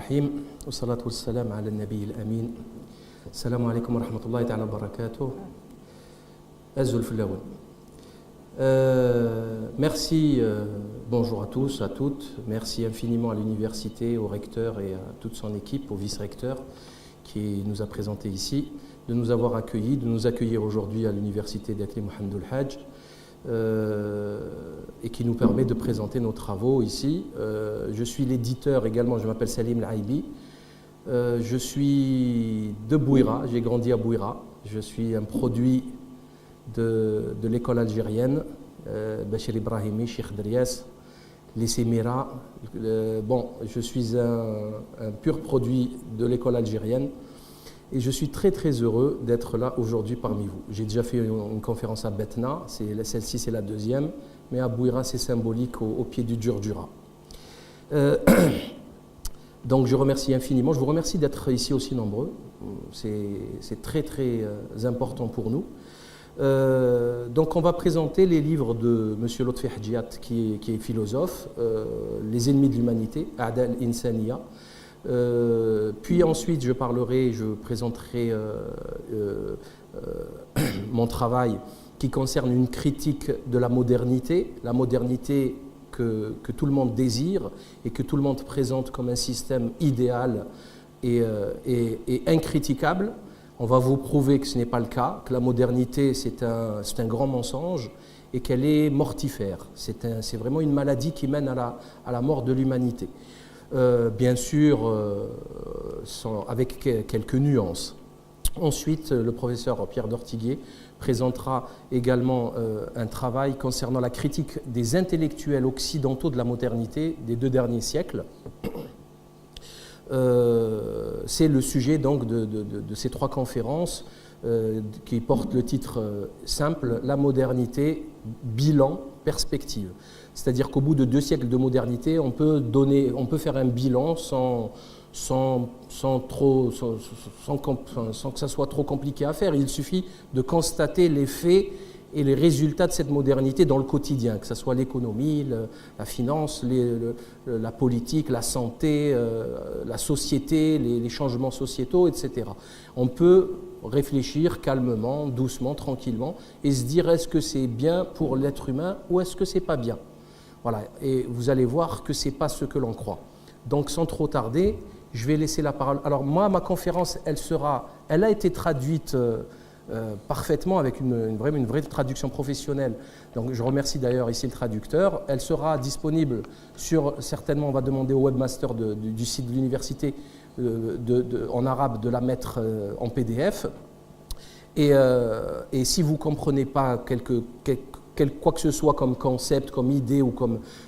الرحيم والصلاة والسلام على النبي الأمين. السلام عليكم ورحمة الله تعالى وبركاته. أزل في الأول. Merci, bonjour à tous, à toutes. Merci infiniment à l'université, au recteur et à toute son équipe, au vice-recteur qui nous a présenté ici, de nous avoir accueillis, de nous accueillir aujourd'hui à l'université d'Akli Mohamedou Hadj et qui nous permet de présenter nos travaux ici. Je suis l'éditeur également, je m'appelle Salim Laibi. Je suis de Bouira, j'ai grandi à Bouira. Je suis un produit de l'école algérienne, Bachir Ibrahimi, Cheikh Drias, lycée Mira. Bon, je suis un pur produit de l'école algérienne et je suis très très heureux d'être là aujourd'hui parmi vous. J'ai déjà fait une conférence à Betna, celle-ci c'est la deuxième, mais à Bouira c'est symbolique au pied du Djurdjura. Donc je remercie infiniment, je vous remercie d'être ici aussi nombreux, c'est très très important pour nous. Donc on va présenter les livres de M. Lotfi Hadjiat qui est philosophe, Les ennemis de l'humanité, A'da al-Insaniya. Puis ensuite je présenterai mon travail qui concerne une critique de la modernité que tout le monde désire et que tout le monde présente comme un système idéal et incriticable. On va vous prouver que ce n'est pas le cas, que la modernité c'est un grand mensonge et qu'elle est mortifère. C'est vraiment une maladie qui mène à la mort de l'humanité. Bien sûr, avec quelques nuances. Ensuite, le professeur Pierre Dortiguier présentera également un travail concernant la critique des intellectuels occidentaux de la modernité des 2 derniers siècles. C'est le sujet donc de ces 3 conférences qui portent le titre simple, la modernité, bilan, perspective. C'est-à-dire qu'au bout de 2 siècles de modernité, on peut faire un bilan sans que ça soit trop compliqué à faire. Il suffit de constater les faits et les résultats de cette modernité dans le quotidien, que ce soit l'économie, la finance, la politique, la santé, la société, les changements sociétaux, etc. On peut réfléchir calmement, doucement, tranquillement et se dire est-ce que c'est bien pour l'être humain ou est-ce que c'est pas bien. Voilà, et vous allez voir que c'est pas ce que l'on croit. Donc sans trop tarder, je vais laisser la parole. Alors moi, ma conférence, elle a été traduite parfaitement avec une vraie traduction professionnelle. Donc je remercie d'ailleurs ici le traducteur. Elle sera disponible certainement on va demander au webmaster du site de l'université en arabe de la mettre en PDF. Et si vous ne comprenez pas quoi que ce soit comme concept, comme idée,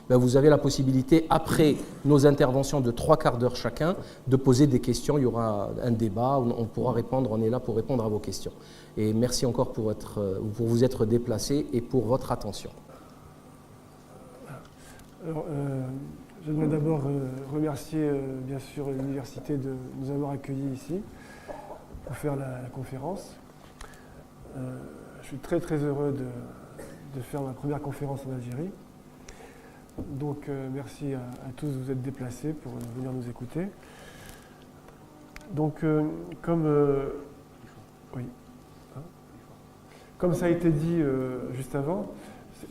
vous avez la possibilité, après nos interventions de 3/4 d'heure chacun, de poser des questions. Il y aura un débat, on pourra répondre, on est là pour répondre à vos questions. Et merci encore pour vous être déplacés et pour votre attention. Alors, j'aimerais d'abord remercier bien sûr l'université de nous avoir accueillis ici pour faire la conférence. Je suis très très heureux de faire ma première conférence en Algérie. Donc merci à tous de vous être déplacés pour venir nous écouter. Donc comme ça a été dit juste avant,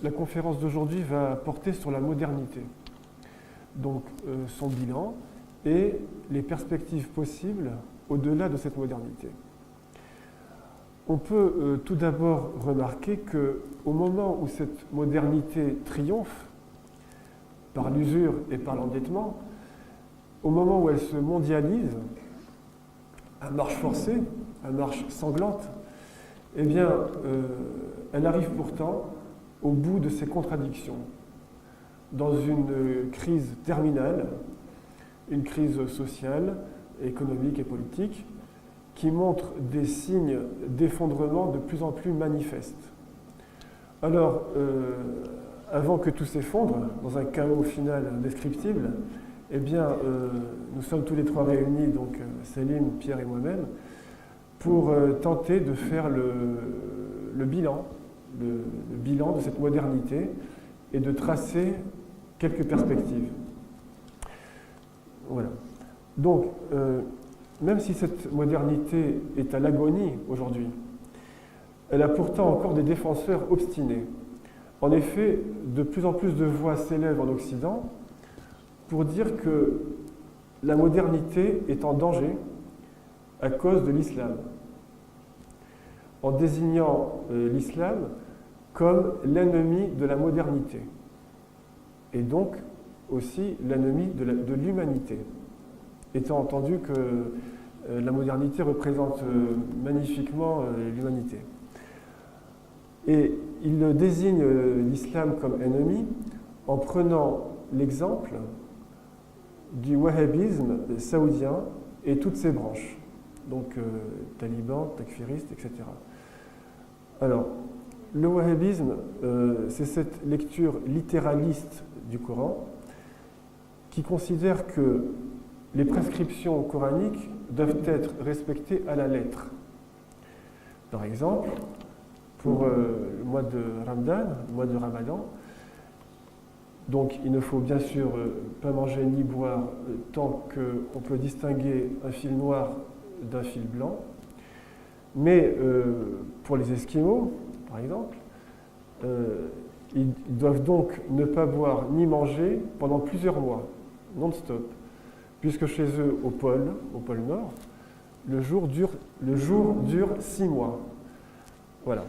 la conférence d'aujourd'hui va porter sur la modernité. Donc son bilan et les perspectives possibles au-delà de cette modernité. On peut tout d'abord remarquer qu'au moment où cette modernité triomphe, par l'usure et par l'endettement, au moment où elle se mondialise, à marche forcée, à marche sanglante, eh bien, elle arrive pourtant au bout de ses contradictions, dans une crise terminale, une crise sociale, économique et politique, qui montre des signes d'effondrement de plus en plus manifestes. Alors, avant que tout s'effondre, dans un chaos final indescriptible, eh bien, nous sommes tous les 3 réunis, donc Salim, Pierre et moi-même, pour tenter de faire le bilan de cette modernité et de tracer quelques perspectives. Voilà. Donc, même si cette modernité est à l'agonie aujourd'hui, elle a pourtant encore des défenseurs obstinés. En effet, de plus en plus de voix s'élèvent en Occident pour dire que la modernité est en danger à cause de l'islam, en désignant l'islam comme l'ennemi de la modernité, et donc aussi l'ennemi de l'humanité, étant entendu que la modernité représente magnifiquement l'humanité. Et il désigne l'islam comme ennemi en prenant l'exemple du wahhabisme saoudien et toutes ses branches, donc talibans, takfiristes, etc. Alors, le wahhabisme, c'est cette lecture littéraliste du Coran qui considère que les prescriptions coraniques doivent être respectées à la lettre. Par exemple, pour le mois de Ramadan, le mois de Ramadan, donc il ne faut bien sûr pas manger ni boire tant qu'on peut distinguer un fil noir d'un fil blanc. Mais pour les Esquimaux, par exemple, ils doivent donc ne pas boire ni manger pendant plusieurs mois, non-stop, puisque chez eux, au pôle Nord, le jour dure 6 mois. Voilà.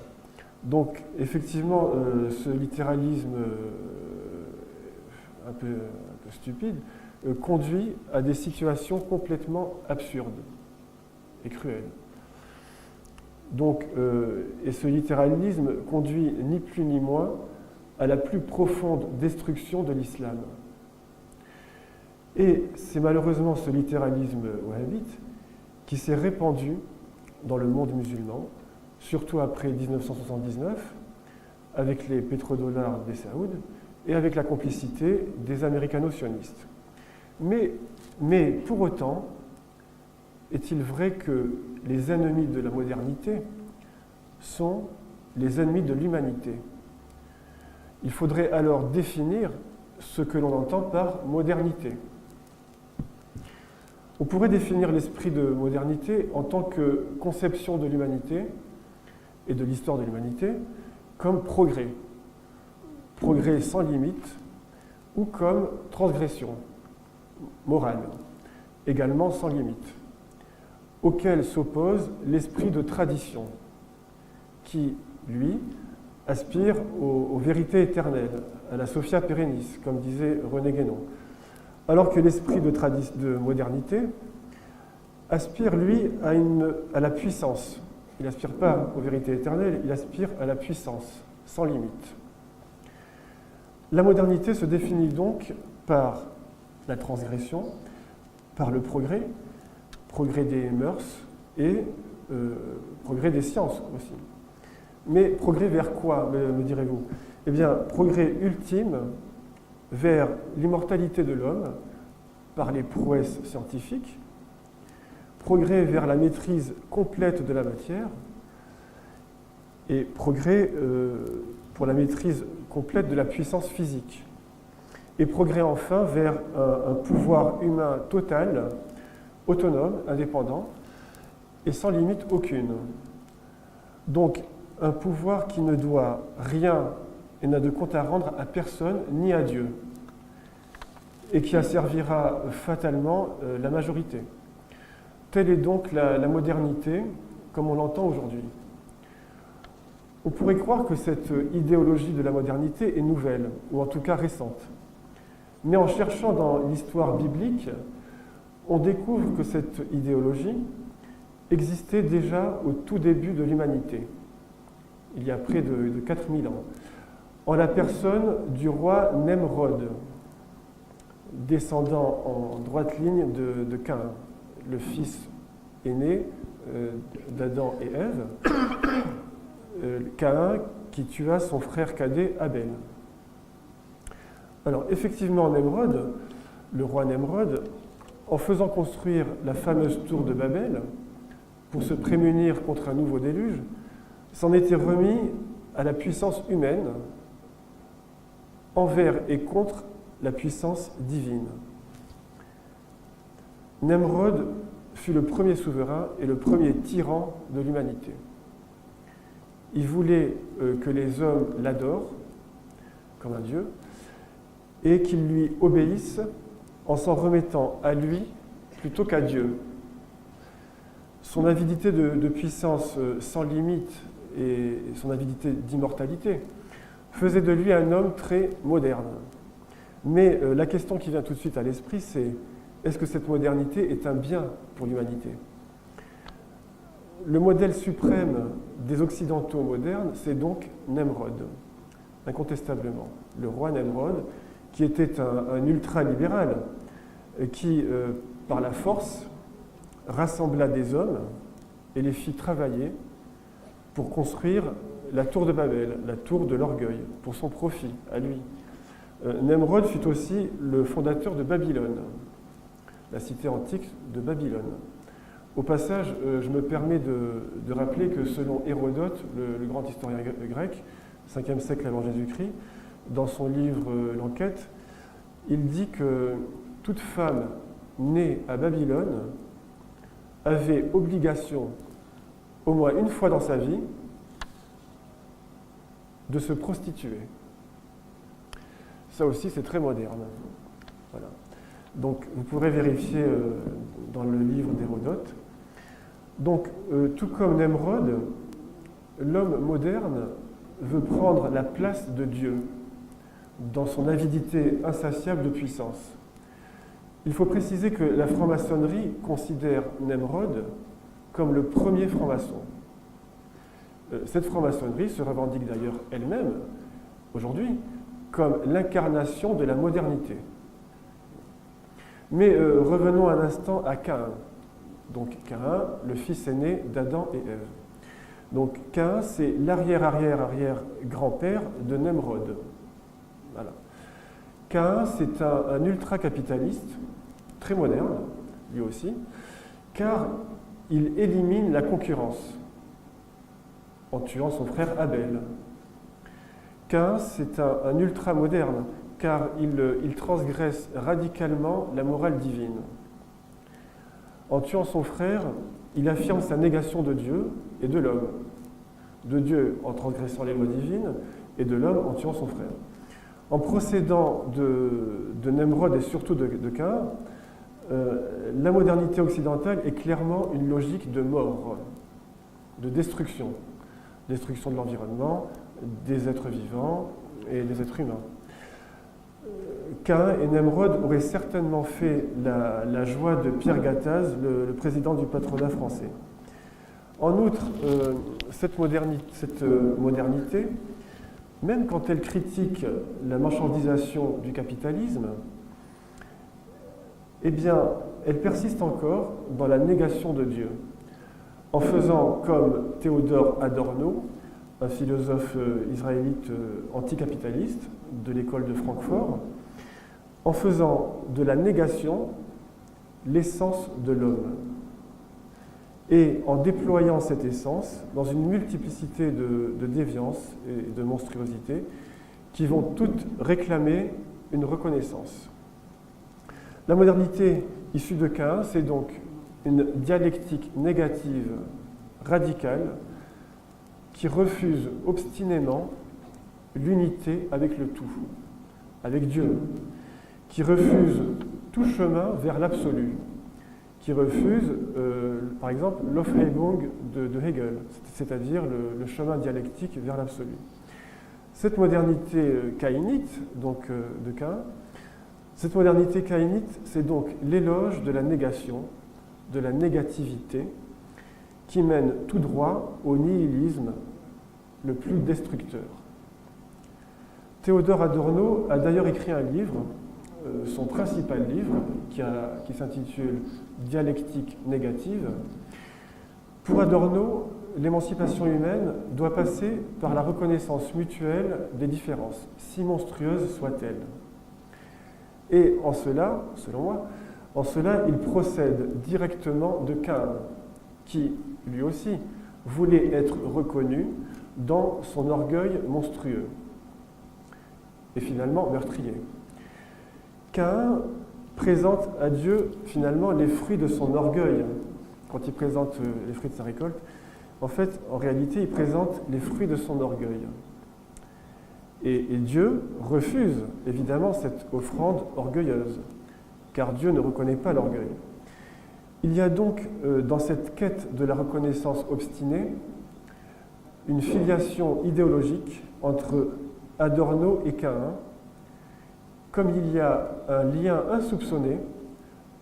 Donc, effectivement, ce littéralisme un peu stupide conduit à des situations complètement absurdes et cruelles. Donc, et ce littéralisme conduit ni plus ni moins à la plus profonde destruction de l'islam. Et c'est malheureusement ce littéralisme wahhabite qui s'est répandu dans le monde musulman, surtout après 1979, avec les pétrodollars des Saouds et avec la complicité des américano-sionistes. Mais pour autant, est-il vrai que les ennemis de la modernité sont les ennemis de l'humanité? Il faudrait alors définir ce que l'on entend par modernité. On pourrait définir l'esprit de modernité en tant que conception de l'humanité et de l'histoire de l'humanité comme progrès, progrès sans limite, ou comme transgression morale, également sans limite, auquel s'oppose l'esprit de tradition, qui, lui, aspire aux vérités éternelles, à la Sophia Perennis, comme disait René Guénon, alors que l'esprit de modernité aspire, lui, à la puissance. Il n'aspire pas aux vérités éternelles, il aspire à la puissance, sans limite. La modernité se définit donc par la transgression, par le progrès des mœurs et progrès des sciences aussi. Mais progrès vers quoi, me direz-vous? Eh bien, progrès ultime vers l'immortalité de l'homme par les prouesses scientifiques, progrès vers la maîtrise complète de la matière et progrès pour la maîtrise complète de la puissance physique. Et progrès enfin vers un pouvoir humain total, autonome, indépendant et sans limite aucune. Donc, un pouvoir qui ne doit rien et n'a de compte à rendre à personne ni à Dieu, et qui asservira fatalement la majorité. Telle est donc la modernité, comme on l'entend aujourd'hui. On pourrait croire que cette idéologie de la modernité est nouvelle, ou en tout cas récente. Mais en cherchant dans l'histoire biblique, on découvre que cette idéologie existait déjà au tout début de l'humanité, il y a près de 4000 ans, en la personne du roi Nemrod, descendant en droite ligne de Caïn, le fils aîné d'Adam et Ève, Caïn qui tua son frère cadet Abel. Alors effectivement, Nemrod, le roi Nemrod, en faisant construire la fameuse tour de Babel pour se prémunir contre un nouveau déluge, s'en était remis à la puissance humaine envers et contre la puissance divine. Nemrod fut le premier souverain et le premier tyran de l'humanité. Il voulait que les hommes l'adorent comme un dieu et qu'ils lui obéissent en s'en remettant à lui plutôt qu'à Dieu. Son avidité de puissance sans limite et son avidité d'immortalité faisait de lui un homme très moderne. Mais la question qui vient tout de suite à l'esprit, c'est: est-ce que cette modernité est un bien pour l'humanité ? Le modèle suprême des Occidentaux modernes, c'est donc Nemrod, incontestablement. Le roi Nemrod, qui était un ultra-libéral, qui, par la force, rassembla des hommes et les fit travailler pour construire la tour de Babel, la tour de l'orgueil, pour son profit, à lui. Nemrod fut aussi le fondateur de Babylone, la cité antique de Babylone. Au passage, je me permets de rappeler que selon Hérodote, le grand historien grec, 5e siècle avant Jésus-Christ, dans son livre L'Enquête, il dit que toute femme née à Babylone avait obligation, au moins une fois dans sa vie, de se prostituer. Ça aussi, c'est très moderne. Voilà. Donc, vous pourrez vérifier dans le livre d'Hérodote. Donc, tout comme Nemrod, l'homme moderne veut prendre la place de Dieu dans son avidité insatiable de puissance. Il faut préciser que la franc-maçonnerie considère Nemrod comme le premier franc-maçon. Cette franc-maçonnerie se revendique d'ailleurs elle-même, aujourd'hui, comme l'incarnation de la modernité. Mais revenons un instant à Caïn. Donc Caïn, le fils aîné d'Adam et Ève. Donc Caïn, c'est l'arrière-arrière-arrière-grand-père de Nemrod. Voilà. Caïn, c'est un ultra-capitaliste, très moderne, lui aussi, car il élimine la concurrence en tuant son frère Abel. Caïn, c'est un ultra-moderne, car il transgresse radicalement la morale divine. En tuant son frère, il affirme sa négation de Dieu et de l'homme. De Dieu en transgressant les lois divines et de l'homme en tuant son frère. En procédant de Nemrod et surtout de Caïn, la modernité occidentale est clairement une logique de mort, de destruction. Destruction de l'environnement, des êtres vivants et des êtres humains. Caïn et Nemrod auraient certainement fait la joie de Pierre Gattaz, le président du patronat français. En outre, cette modernité, même quand elle critique la marchandisation du capitalisme, eh bien, elle persiste encore dans la négation de Dieu, en faisant comme Théodore Adorno, un philosophe israélite anticapitaliste de l'école de Francfort, en faisant de la négation l'essence de l'homme et en déployant cette essence dans une multiplicité de déviances et de monstruosités qui vont toutes réclamer une reconnaissance. La modernité issue de Caïn, c'est donc une dialectique négative radicale qui refuse obstinément l'unité avec le tout, avec Dieu, qui refuse tout chemin vers l'absolu, qui refuse, par exemple, l'Aufhebung de Hegel, c'est-à-dire le chemin dialectique vers l'absolu. Cette modernité caïnite, donc de Caïn, cette modernité caïnite, c'est donc l'éloge de la négation, de la négativité, qui mène tout droit au nihilisme le plus destructeur. Théodore Adorno a d'ailleurs écrit un livre, son principal livre, qui s'intitule « Dialectique négative ». Pour Adorno, l'émancipation humaine doit passer par la reconnaissance mutuelle des différences, si monstrueuses soient-elles. Et en cela, selon moi, il procède directement de Caïn, qui, lui aussi, voulait être reconnu dans son orgueil monstrueux et finalement meurtrier. Caïn présente à Dieu finalement les fruits de son orgueil. Quand il présente les fruits de sa récolte, en fait, en réalité, il présente les fruits de son orgueil. Et Dieu refuse évidemment cette offrande orgueilleuse, car Dieu ne reconnaît pas l'orgueil. Il y a donc dans cette quête de la reconnaissance obstinée une filiation idéologique entre Adorno et Caïn, comme il y a un lien insoupçonné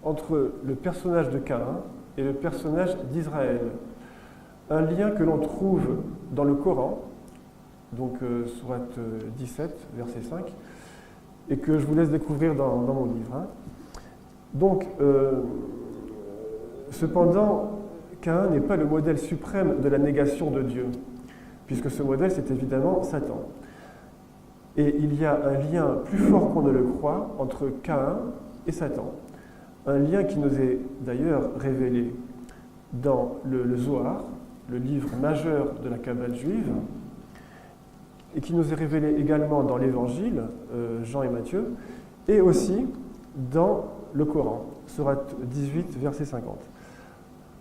entre le personnage de Caïn et le personnage d'Israël. Un lien que l'on trouve dans le Coran, donc sourate 17, verset 5, et que je vous laisse découvrir dans mon livre. Donc, cependant, Caïn n'est pas le modèle suprême de la négation de Dieu, puisque ce modèle, c'est évidemment Satan. Et il y a un lien plus fort qu'on ne le croit entre Caïn et Satan. Un lien qui nous est d'ailleurs révélé dans le Zohar, le livre majeur de la Kabbale juive, et qui nous est révélé également dans l'Évangile, Jean et Matthieu, et aussi dans le Coran, sourate 18, verset 50.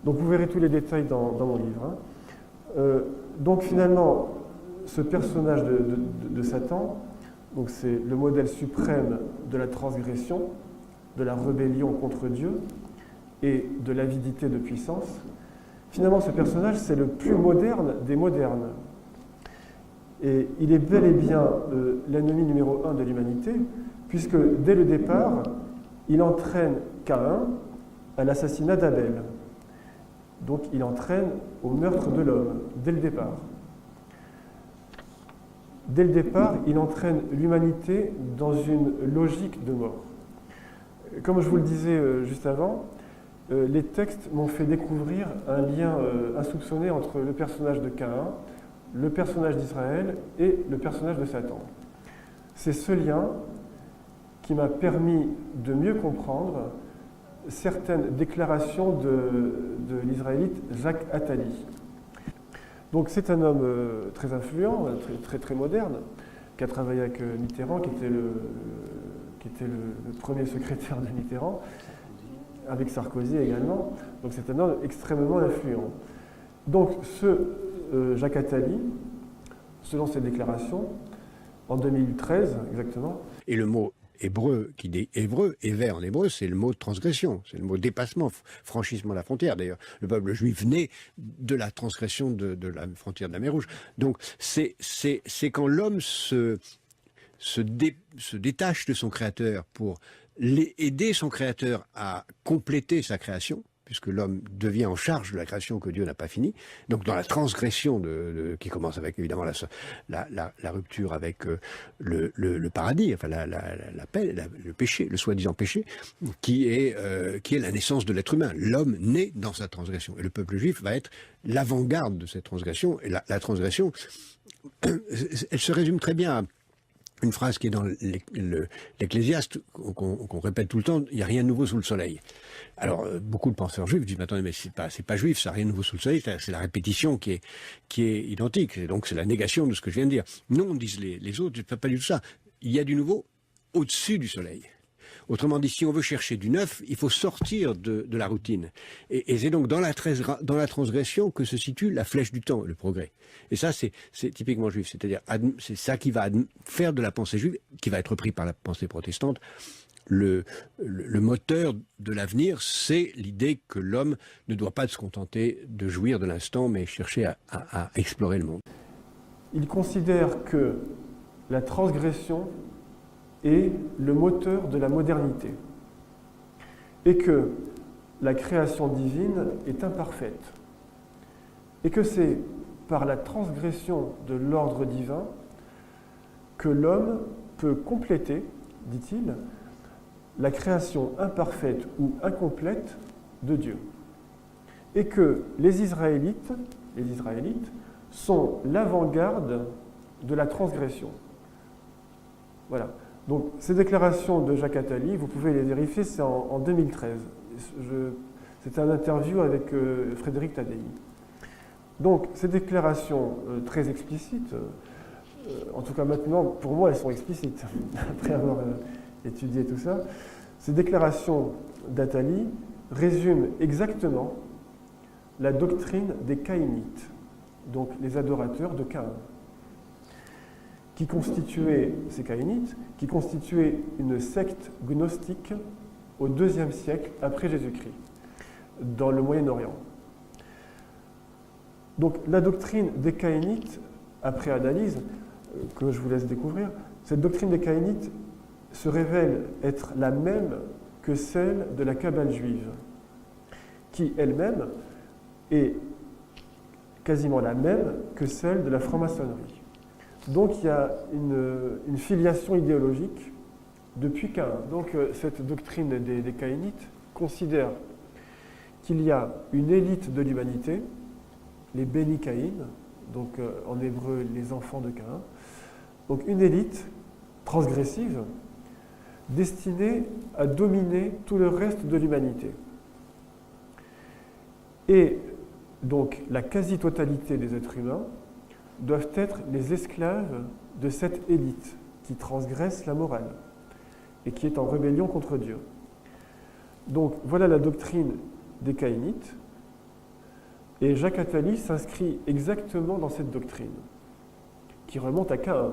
Donc vous verrez tous les détails dans mon livre. Donc finalement, ce personnage de Satan, donc c'est le modèle suprême de la transgression, de la rébellion contre Dieu et de l'avidité de puissance. Finalement, ce personnage, c'est le plus moderne des modernes. Et il est bel et bien l'ennemi numéro 1 de l'humanité, puisque dès le départ, il entraîne Caïn à l'assassinat d'Abel. Donc il entraîne au meurtre de l'homme, dès le départ. Dès le départ, il entraîne l'humanité dans une logique de mort. Comme je vous le disais juste avant, les textes m'ont fait découvrir un lien insoupçonné entre le personnage de Caïn, le personnage d'Israël et le personnage de Satan. C'est ce lien qui m'a permis de mieux comprendre certaines déclarations de l'Israélite Jacques Attali. Donc c'est un homme très influent, très moderne, qui a travaillé avec Mitterrand, qui était le premier secrétaire de Mitterrand, avec Sarkozy également. Donc c'est un homme extrêmement influent. Donc ce Jacques Attali, selon ses déclarations, en 2013 exactement. Et le mot hébreu, qui dit hébreu, hévé en hébreu, c'est le mot transgression, c'est le mot dépassement, franchissement de la frontière. D'ailleurs, le peuple juif naît de la transgression de la frontière de la mer Rouge. Donc c'est quand l'homme se détache de son créateur pour aider son créateur à compléter sa création, puisque l'homme devient en charge de la création que Dieu n'a pas finie. Donc dans la transgression qui commence avec évidemment la rupture avec le paradis, enfin le péché, le soi-disant péché, qui est la naissance de l'être humain. L'homme naît dans sa transgression. Et le peuple juif va être l'avant-garde de cette transgression. Et la transgression, elle se résume très bien à une phrase qui est dans l'Ecclésiaste, qu'on répète tout le temps, il n'y a rien de nouveau sous le soleil. Alors, beaucoup de penseurs juifs disent, attendez, mais c'est pas juif, ça n'a rien de nouveau sous le soleil, c'est la répétition qui est identique, et donc c'est la négation de ce que je viens de dire. Non, disent les autres, pas du tout ça. Il y a du nouveau au-dessus du soleil. Autrement dit, si on veut chercher du neuf, il faut sortir de la routine. Et c'est donc dans la transgression que se situe la flèche du temps, le progrès. Et ça, c'est typiquement juif. C'est-à-dire, c'est ça qui va faire de la pensée juive, qui va être repris par la pensée protestante, le moteur de l'avenir, c'est l'idée que l'homme ne doit pas se contenter de jouir de l'instant, mais chercher à explorer le monde. Il considère que la transgression est le moteur de la modernité et que la création divine est imparfaite et que c'est par la transgression de l'ordre divin que l'homme peut compléter, dit-il, la création imparfaite ou incomplète de Dieu. Et que les Israélites sont l'avant-garde de la transgression. Voilà. Donc, ces déclarations de Jacques Attali, vous pouvez les vérifier, c'est en 2013. C'était un interview avec Frédéric Tadei. Donc, ces déclarations très explicites, en tout cas maintenant, pour moi, elles sont explicites, après avoir étudié tout ça, Ces déclarations d'Athalie résument exactement la doctrine des Caïnites, donc les adorateurs de Caïn, ces Caïnites, qui constituaient une secte gnostique au IIe siècle après Jésus-Christ, dans le Moyen-Orient. Donc la doctrine des Caïnites, après analyse, que je vous laisse découvrir, cette doctrine des Caïnites se révèle être la même que celle de la Kabbale juive, qui elle-même est quasiment la même que celle de la franc-maçonnerie. Donc il y a une filiation idéologique depuis Caïn. Donc cette doctrine des Caïnites considère qu'il y a une élite de l'humanité, les Béni Caïn, donc en hébreu les enfants de Caïn, donc une élite transgressive destinée à dominer tout le reste de l'humanité. Et donc la quasi-totalité des êtres humains doivent être les esclaves de cette élite qui transgresse la morale et qui est en rébellion contre Dieu. Donc voilà la doctrine des Caïnites, et Jacques Attali s'inscrit exactement dans cette doctrine, qui remonte à Caïn,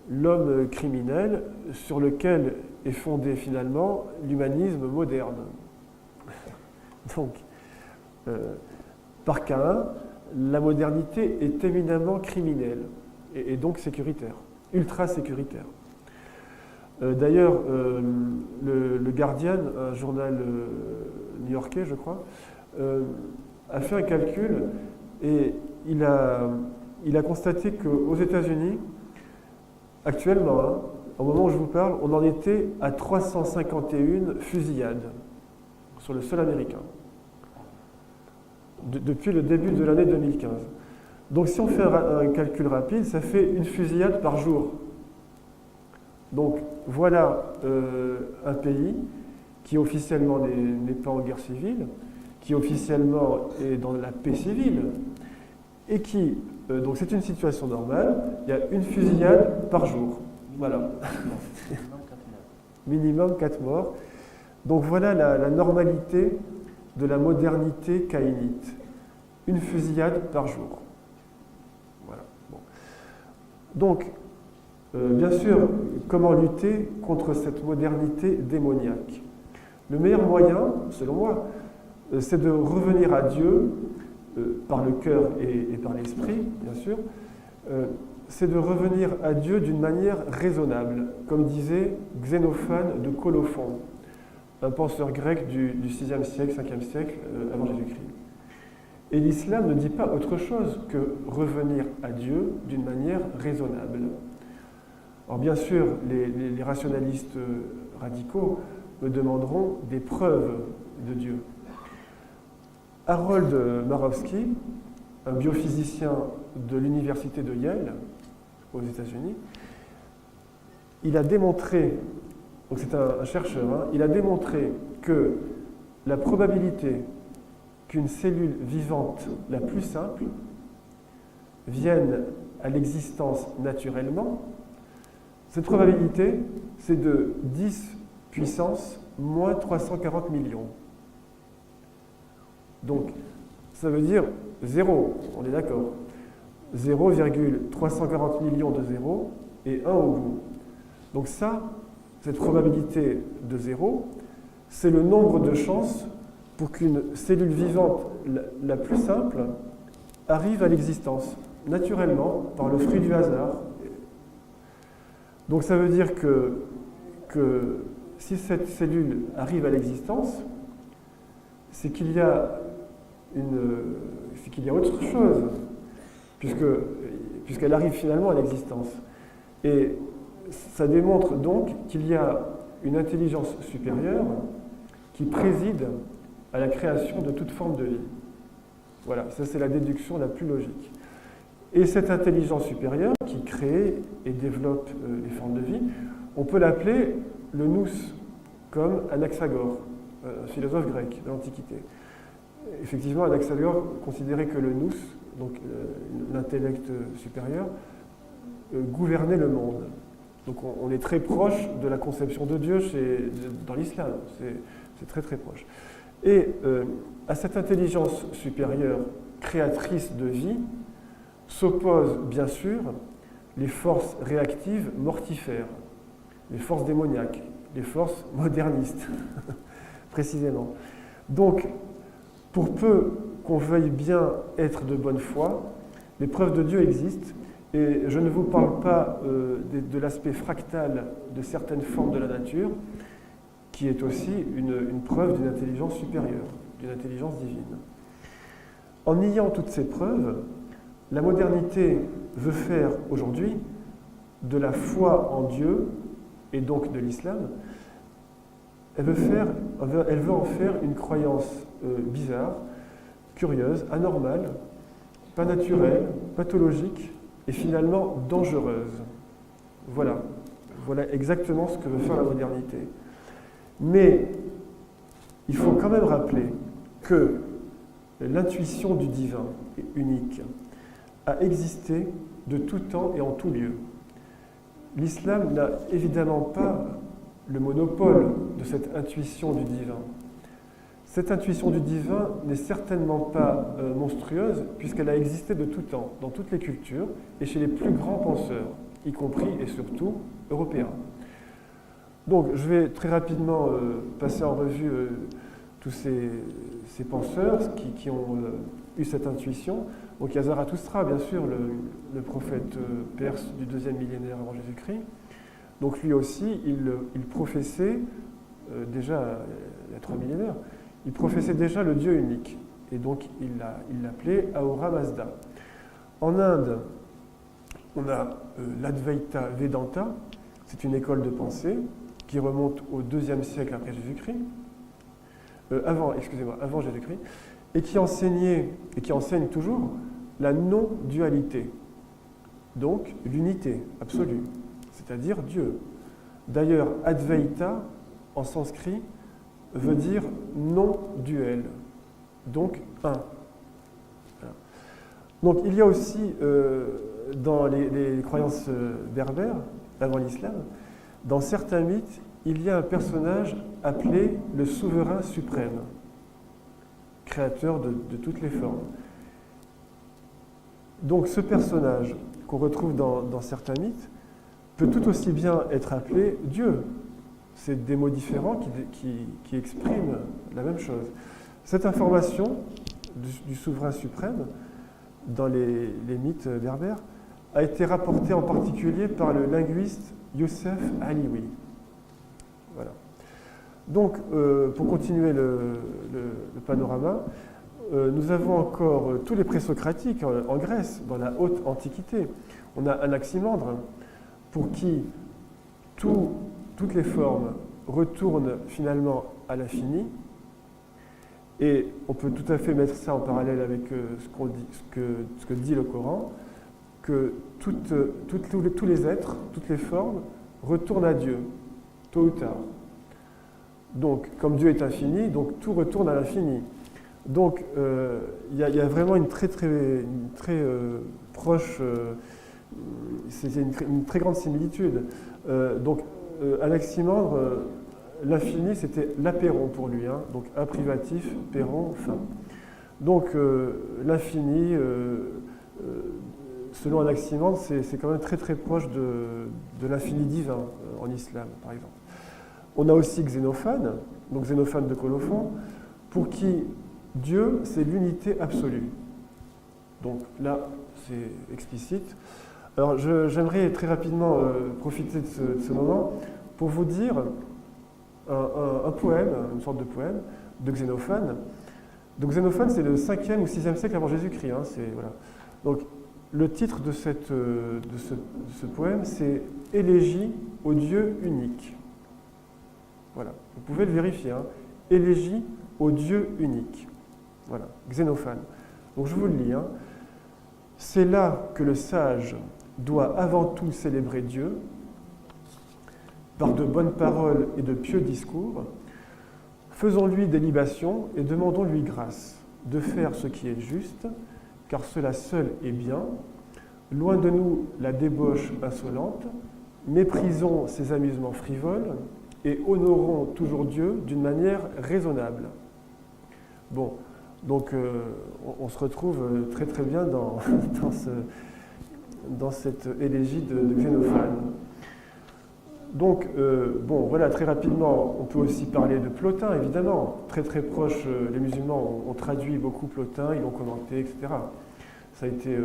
l'homme criminel sur lequel est fondé finalement l'humanisme moderne. Donc, par Caïn, la modernité est éminemment criminelle et donc sécuritaire, ultra sécuritaire. D'ailleurs, le Guardian, un journal new-yorkais, je crois, a fait un calcul et il a constaté qu'aux États-Unis, actuellement, au moment où je vous parle, on en était à 351 fusillades sur le sol américain, depuis le début de l'année 2015. Donc si on fait un calcul rapide, ça fait une fusillade par jour. Donc voilà un pays qui officiellement n'est pas en guerre civile, qui officiellement est dans la paix civile, et qui, donc c'est une situation normale, il y a une fusillade par jour. Voilà. Minimum 4 morts. Donc voilà la normalité de la modernité caïnite. Une fusillade par jour. Voilà. Bon. Donc, bien sûr, comment lutter contre cette modernité démoniaque? Le meilleur moyen, selon moi, c'est de revenir à Dieu, par le cœur et par l'esprit, bien sûr, c'est de revenir à Dieu d'une manière raisonnable, comme disait Xénophane de Colophon, un penseur grec du 6e siècle, 5e siècle avant Jésus-Christ. Et l'islam ne dit pas autre chose que revenir à Dieu d'une manière raisonnable. Alors bien sûr, les rationalistes radicaux me demanderont des preuves de Dieu. Harold Marowski, un biophysicien de l'université de Yale, aux États-Unis, il a démontré, donc c'est un chercheur, hein, il a démontré que la probabilité qu'une cellule vivante la plus simple vienne à l'existence naturellement, cette probabilité, c'est de 10 puissance moins 340 millions. Donc, ça veut dire 0, on est d'accord. 0,340 millions de 0 et 1 au bout. Donc ça, cette probabilité de 0, c'est le nombre de chances pour qu'une cellule vivante la plus simple arrive à l'existence, naturellement, par le fruit du hasard. Donc ça veut dire que si cette cellule arrive à l'existence, c'est qu'il y a autre chose, puisqu'elle arrive finalement à l'existence. Et ça démontre donc qu'il y a une intelligence supérieure qui préside à la création de toute forme de vie. Voilà, ça c'est la déduction la plus logique. Et cette intelligence supérieure qui crée et développe les formes de vie, on peut l'appeler le nous, comme Anaxagore, un philosophe grec de l'Antiquité. Effectivement, Anaxagore considérait que le nous, donc l'intellect supérieur, gouvernait le monde. Donc on est très proche de la conception de Dieu dans l'islam, c'est très très proche. Et à cette intelligence supérieure, créatrice de vie, s'opposent bien sûr les forces réactives mortifères, les forces démoniaques, les forces modernistes, précisément. Donc, pour peu qu'on veuille bien être de bonne foi, les preuves de Dieu existent, et je ne vous parle pas de l'aspect fractal de certaines formes de la nature, qui est aussi une preuve d'une intelligence supérieure, d'une intelligence divine. En niant toutes ces preuves, la modernité veut faire aujourd'hui de la foi en Dieu, et donc de l'islam, elle veut en faire une croyance bizarre, curieuse, anormale, pas naturelle, pathologique et finalement dangereuse. Voilà exactement ce que veut faire la modernité. Mais il faut quand même rappeler que l'intuition du divin est unique, a existé de tout temps et en tout lieu. L'islam n'a évidemment pas le monopole de cette intuition du divin. Cette intuition du divin n'est certainement pas monstrueuse, puisqu'elle a existé de tout temps, dans toutes les cultures, et chez les plus grands penseurs, y compris et surtout européens. Donc, je vais très rapidement passer en revue tous ces penseurs qui ont eu cette intuition. Donc, il y a Zarathustra, bien sûr, le prophète perse du 2e millénaire avant Jésus-Christ. Donc, lui aussi, il professait, déjà il y a 3 millénaires, il professait déjà le Dieu unique. Et donc, il l'appelait Ahura Mazda. En Inde, on a l'Advaita Vedanta, c'est une école de pensée qui remonte au 2e siècle après Jésus-Christ, avant Jésus-Christ, et qui enseignait, et qui enseigne toujours, la non-dualité, donc l'unité absolue, c'est-à-dire Dieu. D'ailleurs, Advaita, en sanskrit, veut dire non-duel, donc un. Voilà. Donc il y a aussi, dans les croyances berbères, avant l'islam, dans certains mythes, il y a un personnage appelé le souverain suprême, créateur de toutes les formes. Donc ce personnage qu'on retrouve dans certains mythes peut tout aussi bien être appelé Dieu. C'est des mots différents qui expriment la même chose. Cette information du souverain suprême dans les mythes berbères a été rapportée en particulier par le linguiste Youssef Alioui. Voilà. Donc, pour continuer le panorama, nous avons encore tous les présocratiques en Grèce, dans la haute antiquité. On a Anaximandre, pour qui toutes les formes retournent finalement à l'infini. Et on peut tout à fait mettre ça en parallèle avec ce que dit le Coran, que tous les êtres, toutes les formes retournent à Dieu, tôt ou tard. Donc, comme Dieu est infini, donc tout retourne à l'infini. Donc, il y a vraiment une très proche, c'est une très grande similitude. Donc, Anaximandre, l'infini, c'était l'apéron pour lui, hein, donc un privatif, péron, fin. Donc, l'infini, selon Anaximandre, c'est quand même très proche de l'infini divin en islam, par exemple. On a aussi Xénophane, donc Xénophane de Colophon, pour qui Dieu, c'est l'unité absolue. Donc là, c'est explicite. Alors, j'aimerais très rapidement profiter de ce moment pour vous dire un poème, une sorte de poème de Xénophane. Donc Xénophane, c'est le 5e ou 6e siècle avant Jésus-Christ. Hein, voilà. Donc, le titre de ce poème, c'est « Élégie au Dieu unique ». Voilà, vous pouvez le vérifier. Hein. « Élégie au Dieu unique ». Voilà, Xénophane. Donc je vous le lis. Hein. « C'est là que le sage doit avant tout célébrer Dieu, par de bonnes paroles et de pieux discours. Faisons-lui des libations et demandons-lui grâce de faire ce qui est juste, car cela seul est bien. Loin de nous la débauche insolente, méprisons ces amusements frivoles et honorons toujours Dieu d'une manière raisonnable. Bon, donc on se retrouve très très bien dans cette élégie de Xénophane. Donc, bon, voilà, très rapidement, on peut aussi parler de Plotin, évidemment. Très très proche, les musulmans ont traduit beaucoup Plotin, ils l'ont commenté, etc. Ça a été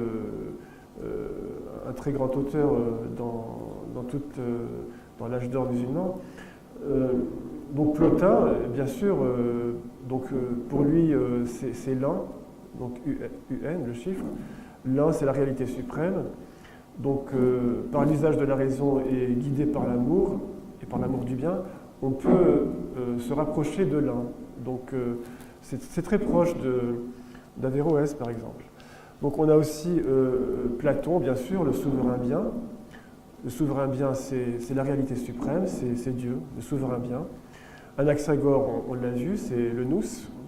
un très grand auteur dans l'âge d'or musulman. Donc Plotin, bien sûr, pour lui, c'est l'un, donc UN, le chiffre. L'un, c'est la réalité suprême. Donc, par l'usage de la raison et guidé par l'amour, et par l'amour du bien, on peut se rapprocher de l'un. Donc, c'est très proche d'Averroès, par exemple. Donc, on a aussi Platon, bien sûr, le souverain bien. Le souverain bien, c'est la réalité suprême, c'est Dieu, le souverain bien. Anaxagore, on l'a vu, c'est le nous,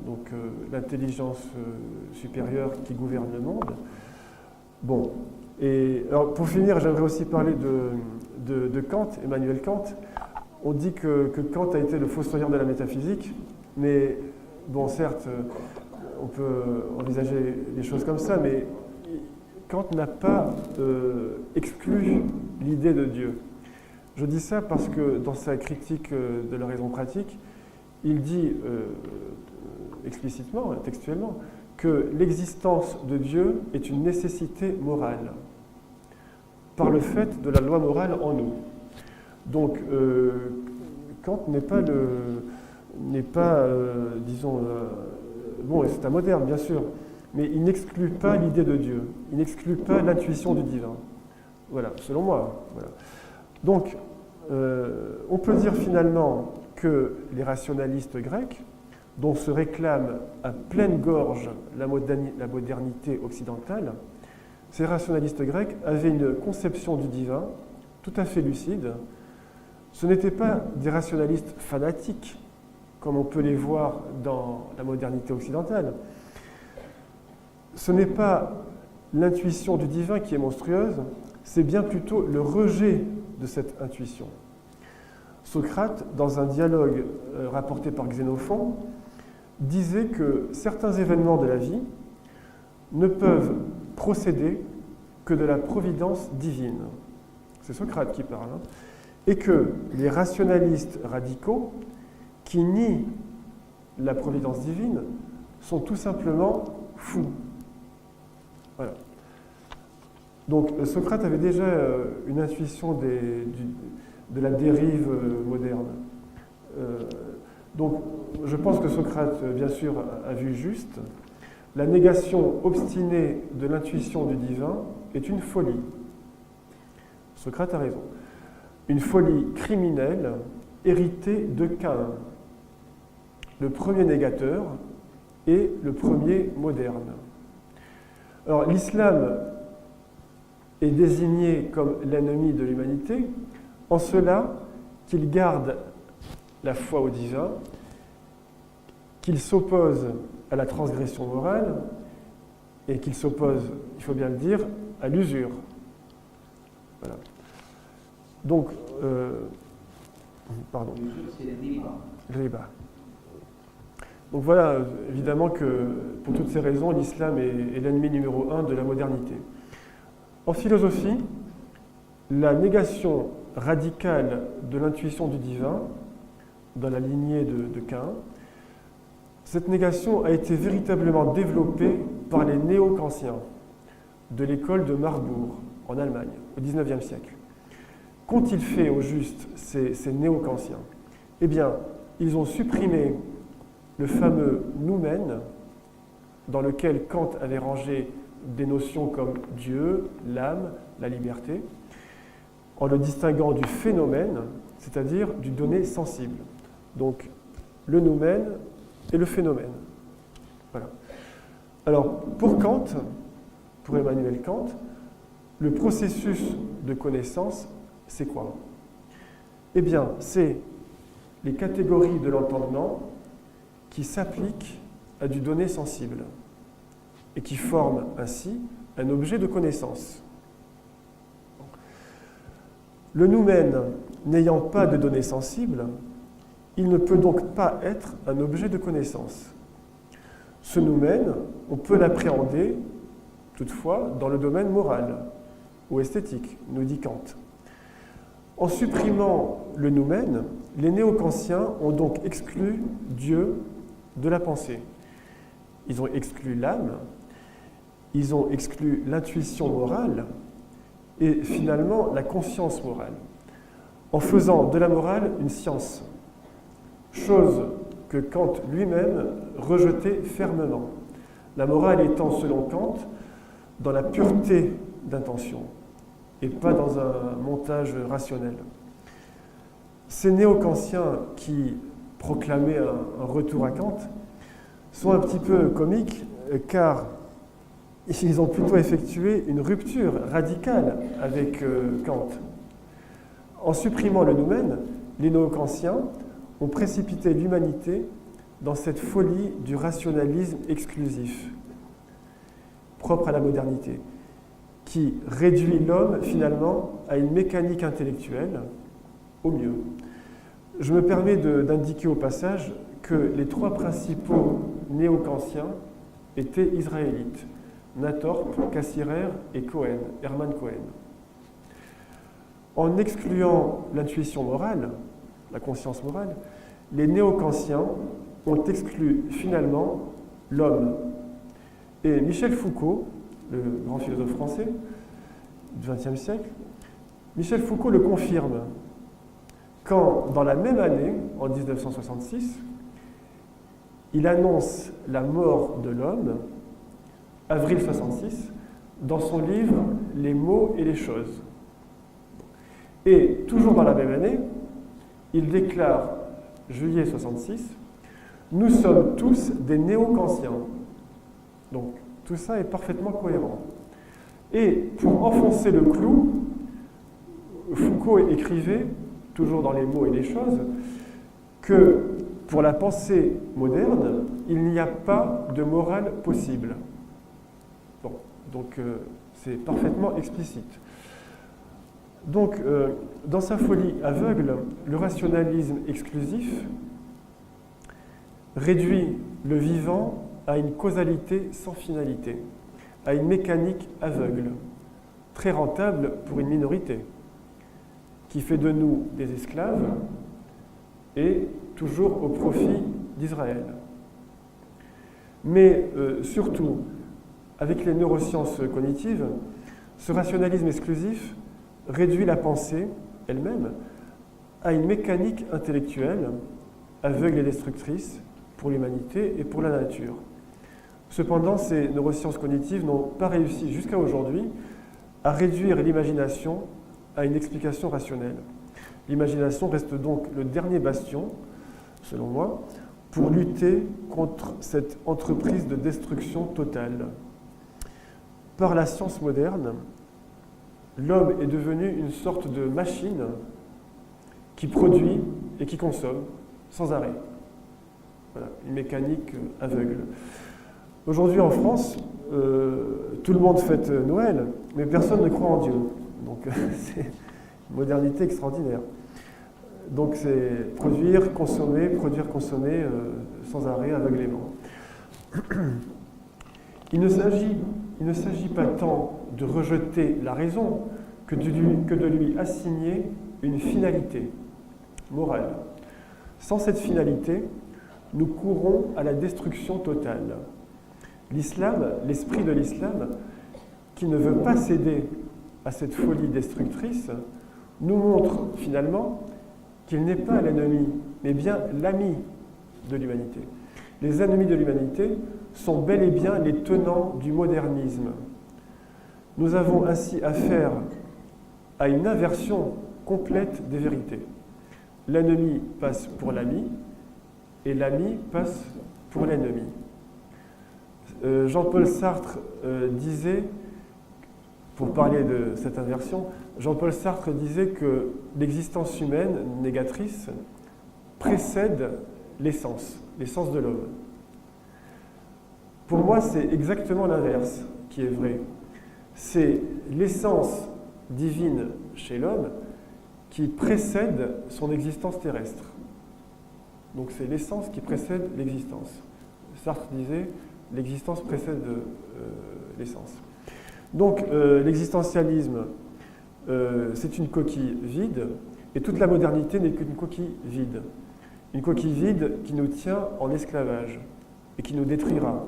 donc l'intelligence supérieure qui gouverne le monde. Bon. Et alors pour finir, j'aimerais aussi parler de Kant, Emmanuel Kant. On dit que Kant a été le fossoyeur de la métaphysique, mais bon, certes, on peut envisager les choses comme ça, mais Kant n'a pas exclu l'idée de Dieu. Je dis ça parce que dans sa critique de la raison pratique, il dit explicitement, textuellement, que l'existence de Dieu est une nécessité morale, par le fait de la loi morale en nous. Donc, Kant n'est pas, disons, bon, c'est un moderne, bien sûr, mais il n'exclut pas l'idée de Dieu, il n'exclut pas l'intuition du divin. Voilà, selon moi. Voilà. Donc, on peut dire finalement que les rationalistes grecs, dont se réclame à pleine gorge la modernité occidentale, ces rationalistes grecs avaient une conception du divin tout à fait lucide. Ce n'étaient pas des rationalistes fanatiques, comme on peut les voir dans la modernité occidentale. Ce n'est pas l'intuition du divin qui est monstrueuse, c'est bien plutôt le rejet de cette intuition. Socrate, dans un dialogue rapporté par Xénophon, disait que certains événements de la vie ne peuvent procéder que de la providence divine. C'est Socrate qui parle. Et que les rationalistes radicaux qui nient la providence divine sont tout simplement fous. Voilà. Donc Socrate avait déjà une intuition de la dérive moderne. Donc je pense que Socrate, bien sûr, a vu juste. La négation obstinée de l'intuition du divin est une folie. Socrate a raison. Une folie criminelle héritée de Caïn, le premier négateur et le premier moderne. Alors l'islam est désigné comme l'ennemi de l'humanité en cela qu'il garde la foi au divin, qu'il s'oppose à la transgression morale et qu'il s'oppose, il faut bien le dire, à l'usure. Voilà. Donc, pardon. Le riba. Donc voilà, évidemment que pour toutes ces raisons, l'islam est l'ennemi numéro 1 de la modernité. En philosophie, la négation radicale de l'intuition du divin, dans la lignée de Caïn, cette négation a été véritablement développée par les néo-kantiens de l'école de Marbourg, en Allemagne, au XIXe siècle. Qu'ont-ils fait au juste, ces néo-kantiens ? Eh bien, ils ont supprimé le fameux noumen, dans lequel Kant avait rangé des notions comme Dieu, l'âme, la liberté, en le distinguant du phénomène, c'est-à-dire du donné sensible. Donc, le noumen et le phénomène. Voilà. Alors, pour Kant, pour Emmanuel Kant, le processus de connaissance, c'est quoi ? Eh bien, c'est les catégories de l'entendement qui s'appliquent à du donné sensible et qui forment ainsi un objet de connaissance. Le noumen n'ayant pas de données sensibles, il ne peut donc pas être un objet de connaissance. Ce noumen, on peut l'appréhender toutefois dans le domaine moral ou esthétique, nous dit Kant. En supprimant le noumen, les néo-kantiens ont donc exclu Dieu de la pensée. Ils ont exclu l'âme, ils ont exclu l'intuition morale et finalement la conscience morale, en faisant de la morale une science, chose que Kant lui-même rejetait fermement, la morale étant, selon Kant, dans la pureté d'intention et pas dans un montage rationnel. Ces néo-kantiens qui proclamaient un retour à Kant sont un petit peu comiques car ils ont plutôt effectué une rupture radicale avec Kant. En supprimant le noumen, les néo-kantiens ont précipité l'humanité dans cette folie du rationalisme exclusif, propre à la modernité, qui réduit l'homme finalement à une mécanique intellectuelle, au mieux. Je me permets d'indiquer au passage que les trois principaux néo-kantiens étaient israélites, Nathorp, Cassirer et Cohen, Hermann Cohen. En excluant l'intuition morale, la conscience morale, les néo-kantiens ont exclu finalement l'homme. Et Michel Foucault, le grand philosophe français du XXe siècle, Michel Foucault le confirme quand, dans la même année, en 1966, il annonce la mort de l'homme, avril 66, dans son livre « Les mots et les choses ». Et toujours dans la même année, il déclare, juillet 66, « Nous sommes tous des néo-kantiens ». Donc, tout ça est parfaitement cohérent. Et pour enfoncer le clou, Foucault écrivait, toujours dans les mots et les choses, que pour la pensée moderne, il n'y a pas de morale possible. Bon, donc c'est parfaitement explicite. Donc, dans sa folie aveugle, le rationalisme exclusif réduit le vivant à une causalité sans finalité, à une mécanique aveugle, très rentable pour une minorité, qui fait de nous des esclaves et toujours au profit d'Israël. Mais surtout, avec les neurosciences cognitives, ce rationalisme exclusif réduit la pensée elle-même à une mécanique intellectuelle aveugle et destructrice pour l'humanité et pour la nature. Cependant, ces neurosciences cognitives n'ont pas réussi jusqu'à aujourd'hui à réduire l'imagination à une explication rationnelle. L'imagination reste donc le dernier bastion, selon moi, pour lutter contre cette entreprise de destruction totale. Par la science moderne, l'homme est devenu une sorte de machine qui produit et qui consomme sans arrêt. Voilà, une mécanique aveugle. Aujourd'hui en France, tout le monde fête Noël, mais personne ne croit en Dieu. Donc c'est une modernité extraordinaire. Donc c'est produire, consommer, sans arrêt, aveuglément. Il ne s'agit pas tant de rejeter la raison que de lui assigner une finalité morale. Sans cette finalité, nous courons à la destruction totale. L'islam, l'esprit de l'islam, qui ne veut pas céder à cette folie destructrice, nous montre finalement qu'il n'est pas l'ennemi, mais bien l'ami de l'humanité. Les ennemis de l'humanité sont bel et bien les tenants du modernisme. Nous avons ainsi affaire à une inversion complète des vérités. L'ennemi passe pour l'ami et l'ami passe pour l'ennemi. Jean-Paul Sartre disait, pour parler de cette inversion, Jean-Paul Sartre disait que l'existence humaine négatrice précède l'essence de l'homme. Pour moi, c'est exactement l'inverse qui est vrai. C'est l'essence divine chez l'homme qui précède son existence terrestre. Donc c'est l'essence qui précède l'existence. Sartre disait « l'existence précède l'essence ». Donc l'existentialisme, c'est une coquille vide, et toute la modernité n'est qu'une coquille vide. Une coquille vide qui nous tient en esclavage et qui nous détruira.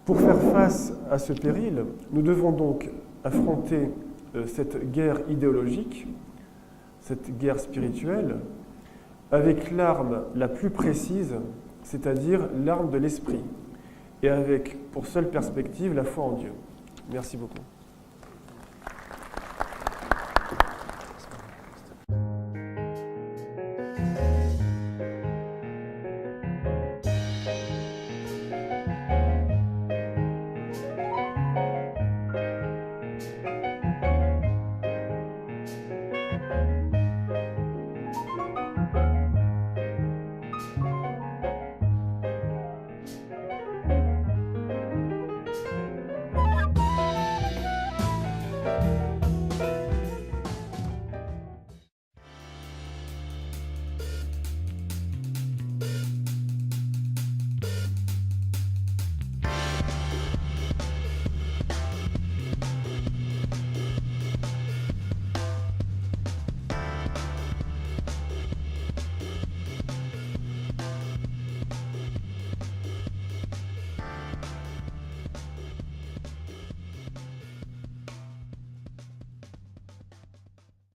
Pour faire face à ce péril, nous devons donc affronter cette guerre idéologique, cette guerre spirituelle, avec l'arme la plus précise, c'est-à-dire l'arme de l'esprit, et avec pour seule perspective la foi en Dieu. Merci beaucoup.